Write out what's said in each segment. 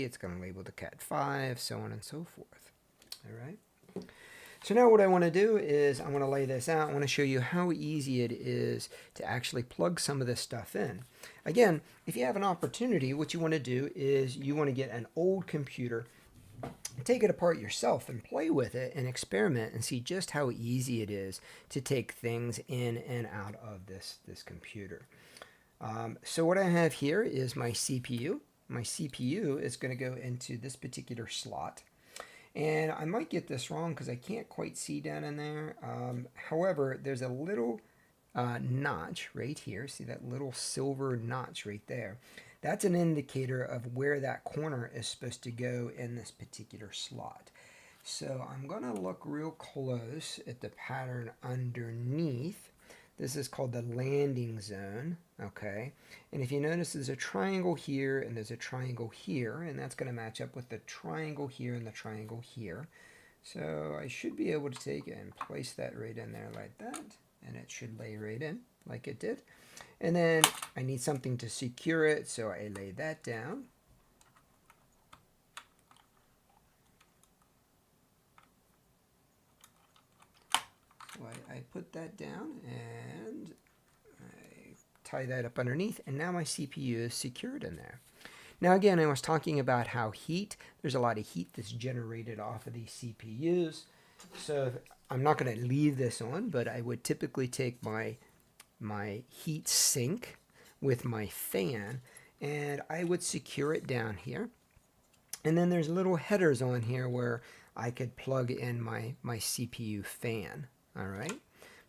it's going to label the Cat5, so on and so forth. All right. So now what I want to do is I want to lay this out. I want to show you how easy it is to actually plug some of this stuff in. Again, if you have an opportunity, what you want to do is you want to get an old computer, take it apart yourself and play with it and experiment and see just how easy it is to take things in and out of this computer. So what I have here is my CPU. My CPU is going to go into this particular slot. And I might get this wrong because I can't quite see down in there. However, there's a little notch right here. See that little silver notch right there? That's an indicator of where that corner is supposed to go in this particular slot. So I'm going to look real close at the pattern underneath. This is called the landing zone, okay? And if you notice, there's a triangle here and there's a triangle here, and that's going to match up with the triangle here and the triangle here. So I should be able to take it and place that right in there like that, and it should lay right in like it did. And then I need something to secure it, so I lay that down. I put that down and I tie that up underneath, and now my CPU is secured in there. Now again, I was talking about how there's a lot of heat that's generated off of these CPUs. So I'm not going to leave this on, but I would typically take my heat sink with my fan and I would secure it down here. And then there's little headers on here where I could plug in my CPU fan. All right,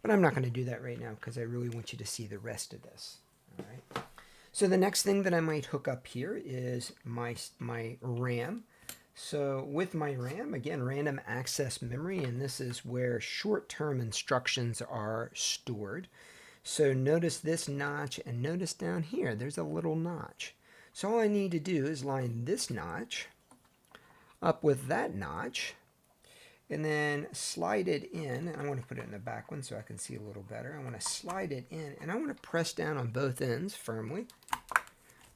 but I'm not going to do that right now because I really want you to see the rest of this. All right. So the next thing that I might hook up here is my RAM. So with my RAM, again, random access memory, and this is where short-term instructions are stored. So notice this notch, and notice down here, there's a little notch. So all I need to do is line this notch up with that notch, and then slide it in. I want to put it in the back one so I can see a little better. I want to slide it in, and I want to press down on both ends firmly,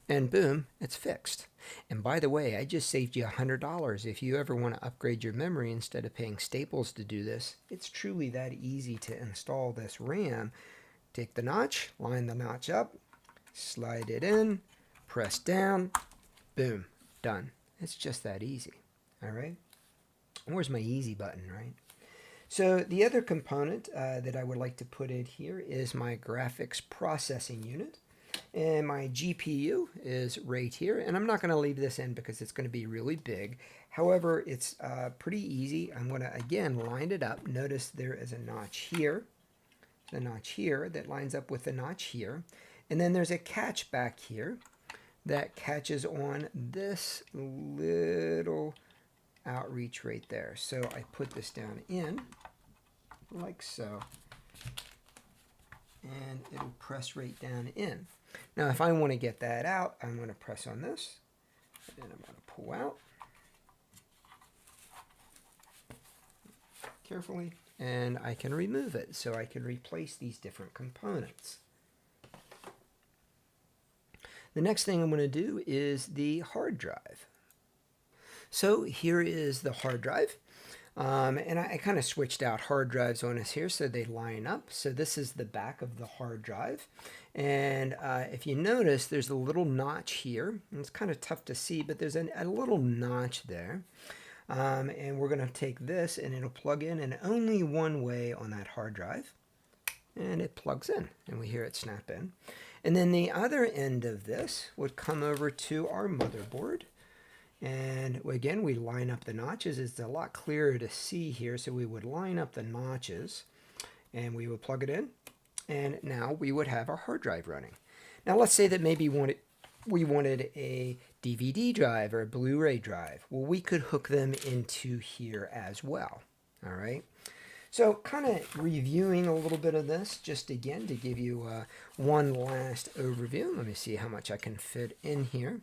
and boom, it's fixed. And by the way, I just saved you $100. If you ever want to upgrade your memory instead of paying Staples to do this, it's truly that easy to install this RAM. Take the notch, line the notch up, slide it in, press down, boom, done. It's just that easy. All right. Where's my easy button, right? So the other component that I would like to put in here is my graphics processing unit. And my GPU is right here. And I'm not going to leave this in because it's going to be really big. However, it's pretty easy. I'm going to, again, line it up. Notice there is a notch here. The notch here that lines up with the notch here. And then there's a catch back here that catches on this little outreach right there. So I put this down in like so, and it'll press right down in. Now if I want to get that out, I'm going to press on this and I'm going to pull out carefully, and I can remove it so I can replace these different components. The next thing I'm going to do is the hard drive. So here is the hard drive. And I kind of switched out hard drives on us here so they line up. So this is the back of the hard drive. And if you notice, there's a little notch here. And it's kind of tough to see, but there's a little notch there. And we're going to take this and it'll plug in only one way on that hard drive. And it plugs in and we hear it snap in. And then the other end of this would come over to our motherboard. And again, we line up the notches. It's a lot clearer to see here. So we would line up the notches and we would plug it in. And now we would have our hard drive running. Now let's say that maybe we wanted a DVD drive or a Blu-ray drive. Well, we could hook them into here as well. All right. So kind of reviewing a little bit of this, just again to give you one last overview. Let me see how much I can fit in here.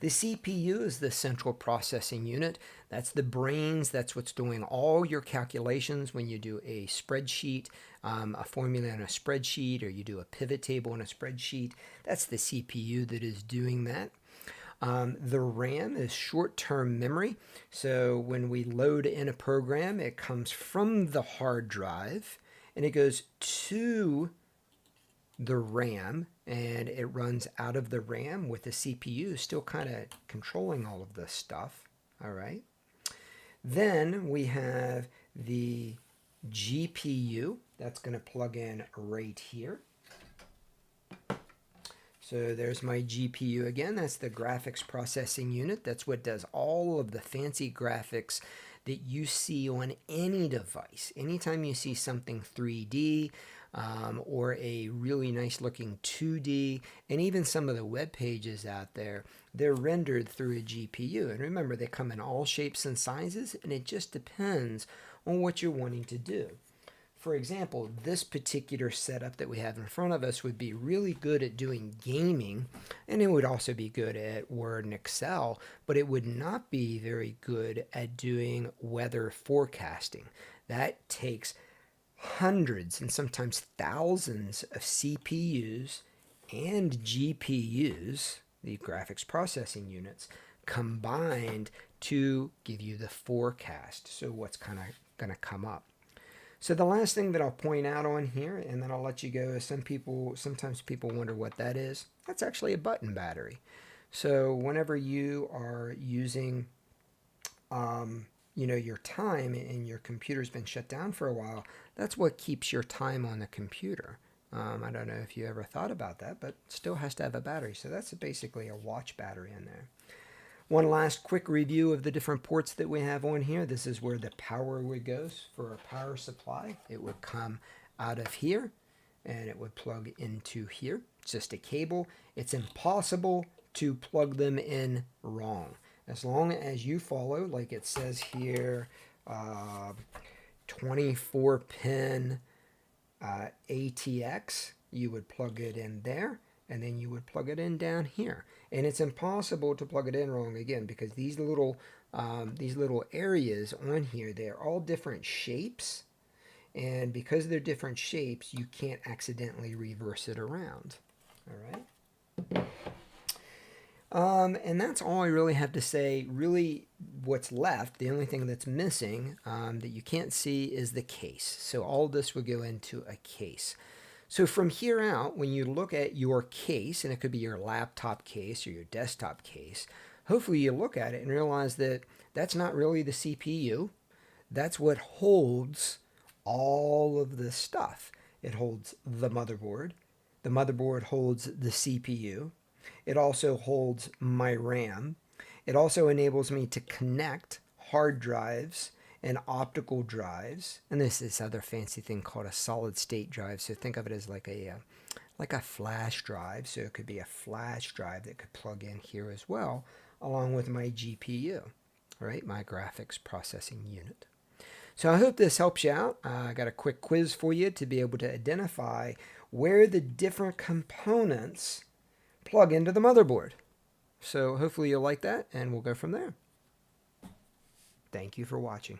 The CPU is the central processing unit. That's the brains. That's what's doing all your calculations when you do a spreadsheet, a formula on a spreadsheet, or you do a pivot table on a spreadsheet. That's the CPU that is doing that. The RAM is short-term memory. So when we load in a program, it comes from the hard drive and it goes to the RAM and it runs out of the RAM with the CPU still kind of controlling all of this stuff. All right. Then we have the GPU that's going to plug in right here. So there's my GPU again. That's the graphics processing unit. That's what does all of the fancy graphics that you see on any device. Anytime you see something 3D or a really nice looking 2D, and even some of the web pages out there, they're rendered through a GPU. And remember, they come in all shapes and sizes, and it just depends on what you're wanting to do. For example, this particular setup that we have in front of us would be really good at doing gaming, and it would also be good at Word and Excel, but it would not be very good at doing weather forecasting. That takes hundreds and sometimes thousands of CPUs and GPUs, the graphics processing units, combined to give you the forecast. So what's kind of going to come up. So the last thing that I'll point out on here, and then I'll let you go, is sometimes people wonder what that is. That's actually a button battery. So whenever you are using, your time and your computer's been shut down for a while, that's what keeps your time on the computer. I don't know if you ever thought about that, but it still has to have a battery. So that's basically a watch battery in there. One last quick review of the different ports that we have on here. This is where the power would go for a power supply. It would come out of here and it would plug into here. It's just a cable. It's impossible to plug them in wrong. As long as you follow, like it says here, 24 pin ATX, you would plug it in there. And then you would plug it in down here. And it's impossible to plug it in wrong again because these little areas on here, they're all different shapes. And because they're different shapes, you can't accidentally reverse it around. All right. And that's all I really have to say. Really, what's left, the only thing that's missing that you can't see is the case. So all this would go into a case. So from here out, when you look at your case, and it could be your laptop case or your desktop case, hopefully you look at it and realize that that's not really the CPU. That's what holds all of this stuff. It holds the motherboard. The motherboard holds the CPU. It also holds my RAM. It also enables me to connect hard drives and optical drives, and this other fancy thing called a solid state drive. So think of it as like a flash drive. So it could be a flash drive that could plug in here as well, along with my GPU, right? My graphics processing unit. So I hope this helps you out. I got a quick quiz for you to be able to identify where the different components plug into the motherboard. So hopefully you'll like that, and we'll go from there. Thank you for watching.